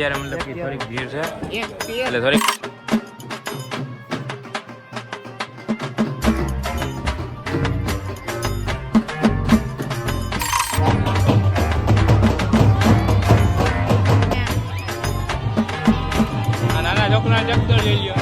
અત્યારે મતલબ કે થોડીક ભીડ છે એટલે થોડીક નાના છોકરા ચક્કર લઈ લ્યો.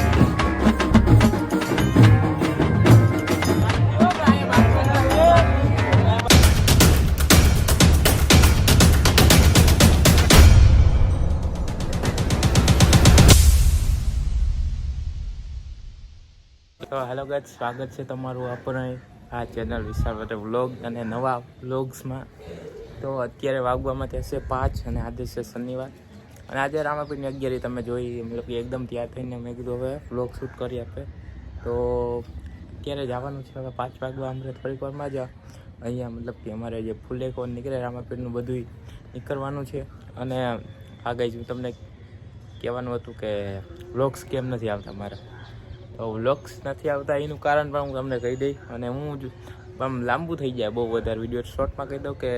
તો હેલો ગાઈસ, સ્વાગત છે તમારું આપણે આ ચેનલ વિશાળ વટે વ્લોગ અને નવા વ્લોગ્સમાં. તો અત્યારે વાગવામાં થશે 5 અને આજે છે શનિવાર અને આજે રામાપીરની 11 તમે જોઈ મતલબ કે એકદમ તૈયાર થઈને મેં કીધું હવે વ્લોગ શૂટ કરી આપે. તો અત્યારે જવાનું છે હવે 5 વાગવા અમને થોડીક વારમાં જ અહીંયા મતલબ કે અમારે જે ફૂલેકો નીકળે રામાપીરનું બધું નીકળવાનું છે. અને આ ગાઈસ હું તમને કહેવાનું હતું કે વ્લોગ્સ કેમ નથી આવતા મારા. તો વ્લોગ્સ નથી આવતા એનું કારણ પણ હું તમને કહી દઈ અને હું જ આમ લાંબુ થઈ જાય બહુ વધારે વિડીયો. શોર્ટમાં કહી દઉં કે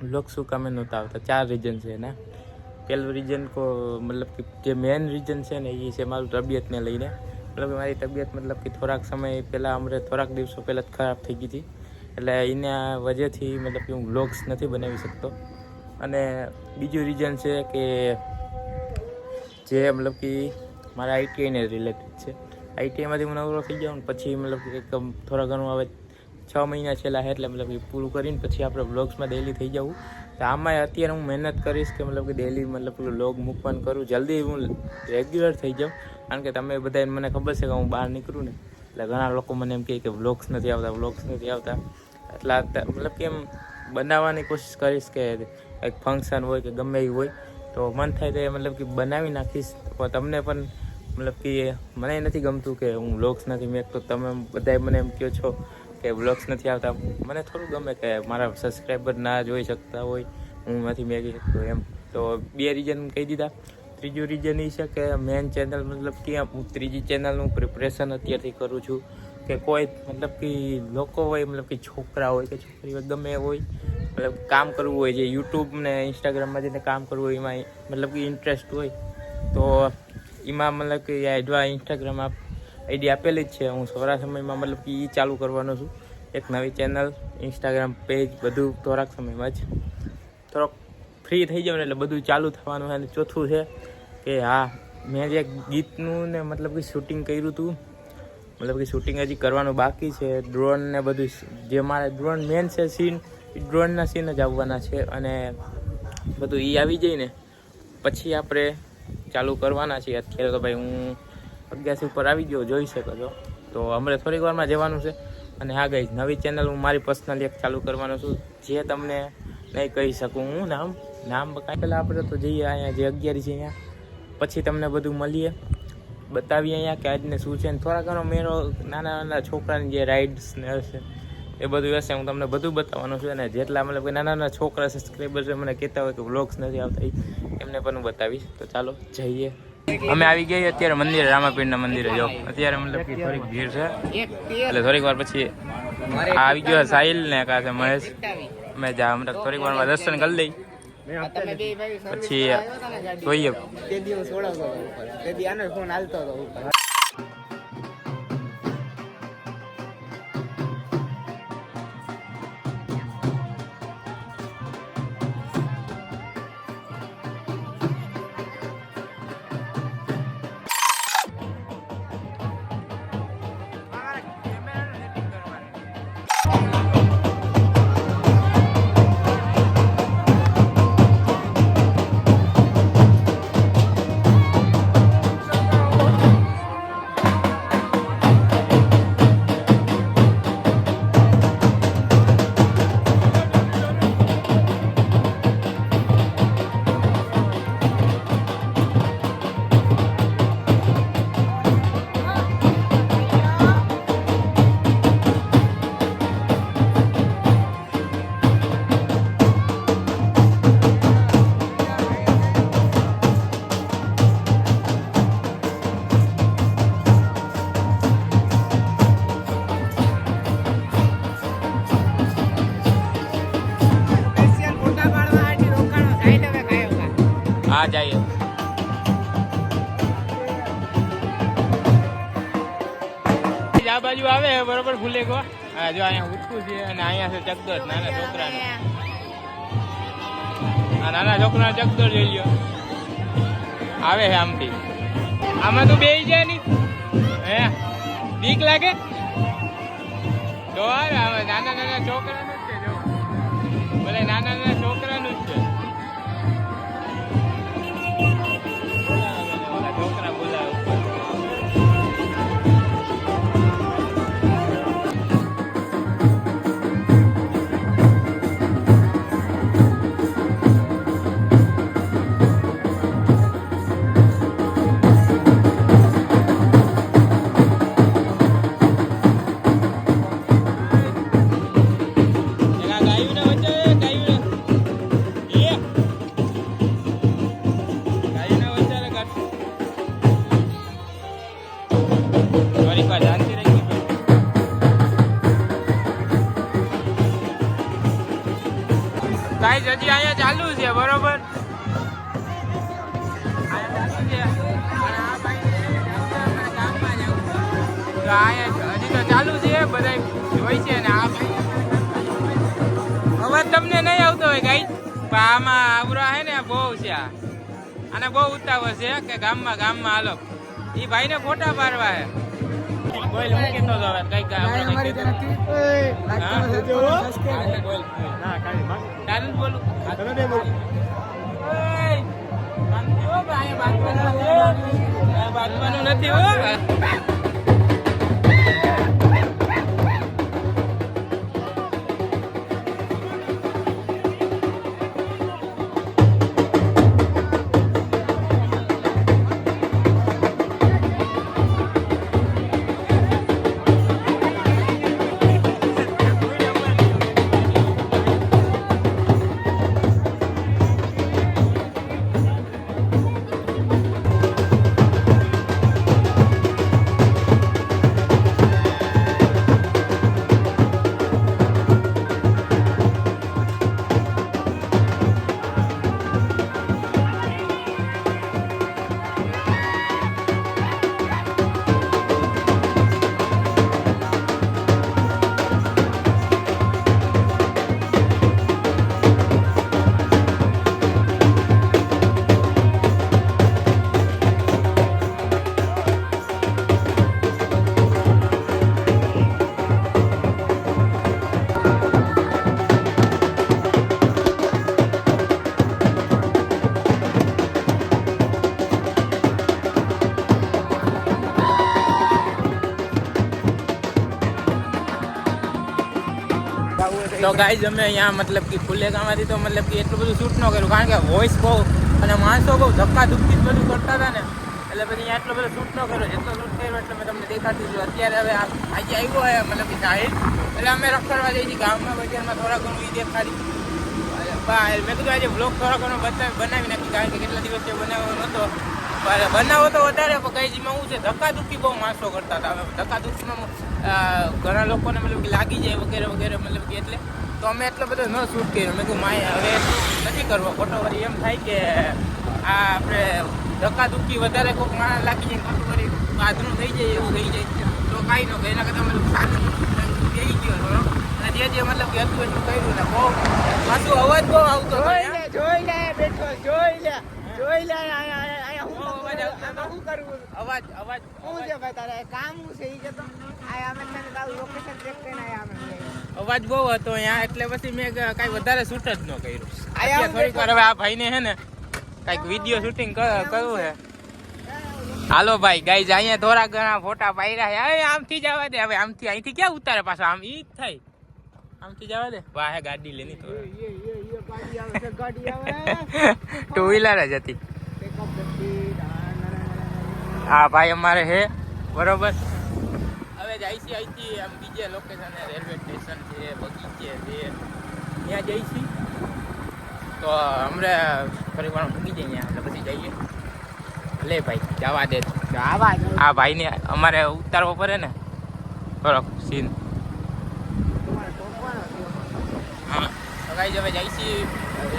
વ્લોગ્સ શું કામે નહોતા આવતા. 4 રીઝન છે ને. પહેલું રીઝન મતલબ કે જે મેઇન રીઝન છે ને એ છે મારું તબિયતને લઈને. મતલબ કે મારી તબિયત મતલબ કે થોડાક સમય પહેલાં અમને થોડાક દિવસો પહેલાં જ ખરાબ થઈ ગઈ હતી. એટલે એના વજહથી મતલબ કે હું વ્લોગ્સ નથી બનાવી શકતો. અને બીજું રીઝન છે કે જે મતલબ કે મારા આઈટીઆઈને રિલેટેડ છે. આઈટીઆઈમાંથી હું નવરો થઈ જાઉં ને પછી મતલબ કે થોડા ઘણું હવે 6 મહિના છેલ્લા એટલે મતલબ કે પૂરું કરીને પછી આપણે વ્લોગ્સમાં ડેલી થઈ જવું. તો આમાં અત્યારે હું મહેનત કરીશ કે મતલબ કે ડેલી મતલબ કે વ્લોગ મૂકવાનું કરું, જલ્દી હું રેગ્યુલર થઈ જાઉં. કારણ કે તમે બધા મને ખબર છે કે હું બહાર નીકળું ને એટલે ઘણા લોકો મને એમ કહે કે વ્લોગ્સ નથી આવતા, વ્લોગ્સ નથી આવતા. એટલે મતલબ કે એમ બનાવવાની કોશિશ કરીશ કે એક ફંક્શન હોય કે ગમે એ હોય તો મન થાય તો મતલબ કે બનાવી નાખીશ. તમને પણ મતલબ કે મને નથી ગમતું કે હું વ્લોગ્સ નથી મેકતો. તમે બધાય મને એમ કહો છો કે વ્લોગ્સ નથી આવતા. મને થોડું ગમે કે મારા સબસ્ક્રાઈબર ના જોઈ શકતા હોય, હું નથી મેકી શકતો એમ. તો 2 રીઝન કહી દીધા. ત્રીજું રીઝન એ છે કે મેન ચેનલ મતલબ કે હું ત્રીજી ચેનલનું પ્રિપરેશન અત્યારથી કરું છું. કે કોઈ મતલબ કે લોકો હોય મતલબ કે છોકરા હોય કે છોકરી હોય ગમે હોય મતલબ કામ કરવું હોય, જે યુટ્યુબ ને ઇન્સ્ટાગ્રામમાં જઈને કામ કરવું હોય એમાં મતલબ કે ઇન્ટરેસ્ટ હોય તો એમાં મતલબ કે એડવા ઇન્સ્ટાગ્રામ આઈડી આપેલી જ છે. હું થોડા સમયમાં મતલબ કે એ ચાલુ કરવાનો છું. એક નવી ચેનલ, ઇન્સ્ટાગ્રામ પેજ બધું થોડાક સમયમાં જ થોડોક ફ્રી થઈ જાવ ને એટલે બધું ચાલુ થવાનું છે. અને ચોથું છે કે હા, મેં જે ગીતનું ને મતલબ કે શૂટિંગ કર્યું હતું મતલબ કે શૂટિંગ હજી કરવાનું બાકી છે. ડ્રોન ને બધું જે મારે ડ્રોન મેન છે સીન, એ ડ્રોનના સીન જ આવવાના છે. અને બધું એ આવી જાય ને પછી આપણે ચાલુ કરવાના છીએ. અત્યારે તો ભાઈ હું 11 ઉપર આવી ગયો, જોઈ શકો છો. તો અમારે થોડીક વારમાં જવાનું છે. અને હા ગાઈસ, નવી ચેનલ હું મારી પર્સનલી એક ચાલુ કરવાનો છું, જે તમને નહીં કહી શકું હું નામ કાંઈ. પહેલાં આપણે તો જઈએ અહીંયા જે 11 છે અહીંયા, પછી તમને બધું મળીએ, બતાવીએ અહીંયા કે આજને શું છે. ને થોડા ઘણો મેળો નાના નાના છોકરાની જે રાઇડ્સ ને હશે એ બધું હશે, હું તમને બધું બતાવવાનું છું. અને જેટલા મતલબ કે નાના નાના છોકરા સબસ્ક્રાઈબર છે મને કહેતા હોય કે વ્લોગ્સ નથી આવતા એમને પણ હું બતાવીશ. તો ચાલો જઈએ. અમે આવી ગયા અત્યારે મંદિરે, રામાપીરના મંદિરે. જો અત્યારે મતલબ કે થોડીક ભીડ છે એટલે થોડીક વાર પછી આવી ગયો સાહિલ ને કા છે મહેશ. અમે જા મતલબ થોડીક વારમાં દર્શન કરી લઈ પછી જોઈએ. હા જઈએ. આ બાજુ આવે બરોબર ભૂલે ગો. હા જો અહીંયા ઉઠવું છે અને અહીંયા છે ચકદોર નાના છોકરાનું. આ નાના છોકરાનો ચકદોર જોઈ લ્યો આવે છે આમથી. આમાં તું બેસી જાય ની હે બીક લાગે તો આવે નાના નાના છોકરાનું જ છે જો ભલે નાના નાના છોકરાનું જ છે. છોકરા બોલાવે ગાઈસ હજી અહીંયા ચાલુ છે બરોબર. હજી તો ચાલુ છે બધા હોય છે ને આ અવાજ તમને નહીં આવતો હોય ગાઈસ પણ આમાં આવરા હે ને બહુ છે આને બહુ ઉતાવળ છે કે ગામમાં હાલો એ ભાઈને ફોટા પાડવા હે. બોલ હું કેતો હતો હવે કઈક આપણે તારું બોલું તમે બોલું બાંધવાનું નથી હો. તો ગાઈઝ અમે અહીંયા મતલબ કે ફુલેગામાંથી તો મતલબ કે એટલું બધું શૂટ ન કર્યું કારણ કે વોઇસ બહુ અને માણસો બહુ ધક્કા ધુક્કી બધું કરતા હતા ને એટલે પછી અહીંયા એટલો બધો શૂટ ન કર્યો. જેટલો શૂટ કર્યો એટલે મેં તમને દેખાડતી છું. અત્યારે હવે આજે આવ્યો હોય મતલબ કે સાહેબ એટલે અમે રખડવા જઈએ છીએ ગામમાં બજારમાં થોડા ઘણું એ દેખાડી. મેં કીધું આજે બ્લોગ થોડા ઘણો બનાવી નાખી કારણ કે કેટલા દિવસથી બનાવ્યો નહોતો. બનાવો તો વધારે કઈજીમાં શું છે ધક્કા ધુક્કી બહુ માણસો કરતા હતા. હવે ધક્કા ધુક્કીમાં ઘણા લોકોને મતલબ કે લાગી જાય વગેરે વગેરે મતલબ કે એટલે તો અમે એટલો બધો ન શૂટ કર્યો. મેં કહ્યું માય હવે નથી કરવો ખોટો વળી એમ થાય કે આ આપણે ધક્કા ધુક્કી વધારે કોઈક માણસ લાગી જાય ખોટું વળી બાદનું થઈ જાય એવું થઈ જાય તો કાંઈ ન કહે એના કરતાં મતલબ બેસી ગયો થોડો અને જે મતલબ કે હતું એટલું કર્યું ને બહુ પાછું અવાજ બહુ આવતો જોઈ લે બેઠો જોઈ લે અવાજ શું છે ભાઈ તારે કામ શું છે ઈ કે તો આયા અમે તને તારું લોકેશન ચેક કરીને આયા અમે અવાજ બહુ હતો અહીંયા એટલે પછી મેં કાંઈ વધારે શૂટ જ ન કર્યું. આયા થોડીક વાર હવે આ ભાઈને હે ને કાંઈક વિડીયો શૂટિંગ કરવું છે. હાલો ભાઈ ગાઈઝ અહીંયા થોડા ઘણા ફોટા પાડ્યા છે. હવે આમથી જવા દે હવે આમથી અહીંથી ક્યાં ઉતારે પાછો આમ ઈ જ થાય આમથી જવા દે. વાહ ગાડી લેની તો ટુ વ્હીલર જ હતી. હા ભાઈ અમારે હે બરોબર. હવે જઈશી અહીંથી આમ બીજે લોકેશન રેલવે સ્ટેશન છે બગીચે છે ત્યાં જઈશી તો અમને થોડીક વાર મૂકી જઈએ એટલે પછી જઈએ. લે ભાઈ જવા દે આ ભાઈને અમારે ઉતારવો પડે ને બરોબર સીન. હા તો ગાઈસ હવે જઈશી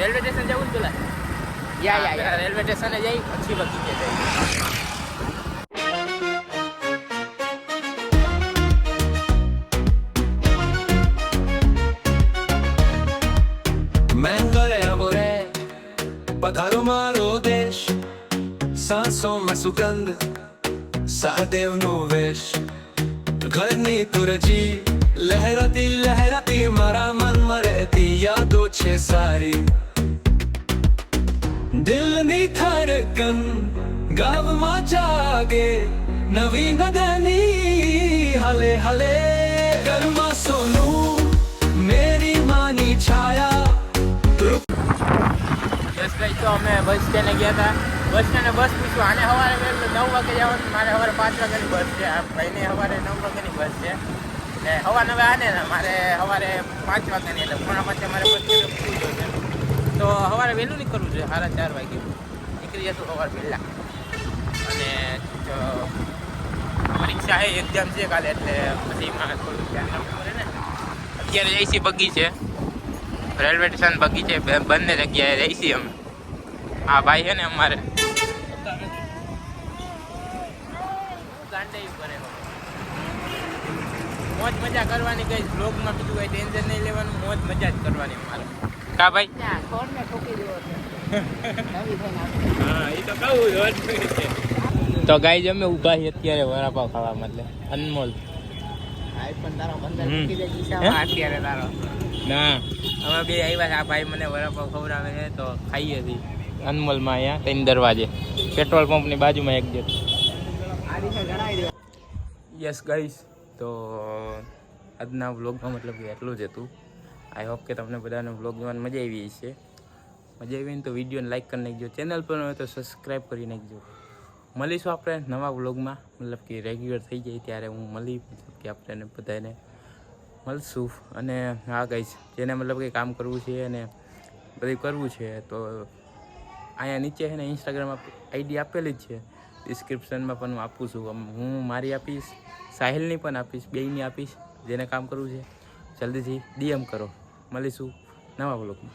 રેલવે સ્ટેશન જવું ને પેલા યા રેલવે સ્ટેશને જઈ પછી બગીચે જઈએ. પધારો મારો દેશ, સાંસોમાં સુગંધ, સહદેવનો વેશ, ઘરની તુરજી લહેરાતી લહેરાતી મારા મનમાં રહેતી યાદો છે સારી. દિલની ધડકન ગામમાં જાગે, નવી નદની હલે હલે, ઘરમાં સોનું મેરી માની છાયા. તો અમે બસ સ્ટેન્ડે ગયા હતા. બસ સ્ટેન્ડે બસ પૂછ્યું, આને સવારે 9 વાગે જવાનું, મારે સવારે 5 વાગ્યાની બસ છે. આ ભાઈને સવારે 9 વાગ્યાની બસ છે ને સવાર 9 આને ને મારે સવારે 5 વાગ્યાની, એટલે 5:45 મારે બસ સ્ટેન્ડે પૂછ્યું છે. તો સવારે વહેલું નીકળવું જોઈએ, 4:30 વાગે નીકળી જશું સવાર પહેલાં. અને પરીક્ષા છે, એક્ઝામ છે કાલે, એટલે પછી મારે થોડું ધ્યાન રાખવું પડે ને. અત્યારે જઈશી બગીચે, રેલવે સ્ટેશન બગીચે, બંને જગ્યાએ જઈશી અમે. આ ભાઈ છે ને અમારે મોજ મજા કરવાની, કઈ બ્લોગમાં બીજું કઈ ટેન્શન નહીં લેવાનું, મોજ મજા જ કરવાની અમારે. કા ભાઈ? હા, એ તો કહું તો ગાય અમે ઊભા છીએ અત્યારે વડાપાવ ખાવા, મતલબ અનમોલ. અત્યારે તારો ના અમે બે આવ્યા છે. આ ભાઈ મને વડાપાવ ખવડાવે છે તો ખાઈએ છીએ અનમોલમાં, અહીંયા 3 દરવાજે, પેટ્રોલ પંપની બાજુમાં એક્ઝેક્ટ. યસ ગાઈસ, તો આજના વ્લોગમાં મતલબ કે એટલું જ હતું. આઈ હોપ કે તમને બધાને વ્લોગ જોવાની મજા આવી છે. મજા આવી ને તો વિડીયોને લાઈક કરી નાખજો, ચેનલ પર હોય તો સબસ્ક્રાઈબ કરી નાખજો. મળીશું આપણે નવા વ્લોગમાં, મતલબ કે રેગ્યુલર થઈ જાય ત્યારે હું મતલબ કે આપણે બધાને મળશું. અને હા ગાઈસ, જેને મતલબ કે કામ કરવું છે અને બધું કરવું છે તો અહીંયા નીચે છે ને ઇન્સ્ટાગ્રામ આઈડી આપેલી જ છે, ડિસ્ક્રિપ્શનમાં પણ હું આપું છું. હું મારી આપીશ, સાહિલની પણ આપીશ, બેયની આપીશ. જેને કામ કરવું છે જલ્દીથી DM કરો. મળીશું નવા વ્લોગમાં.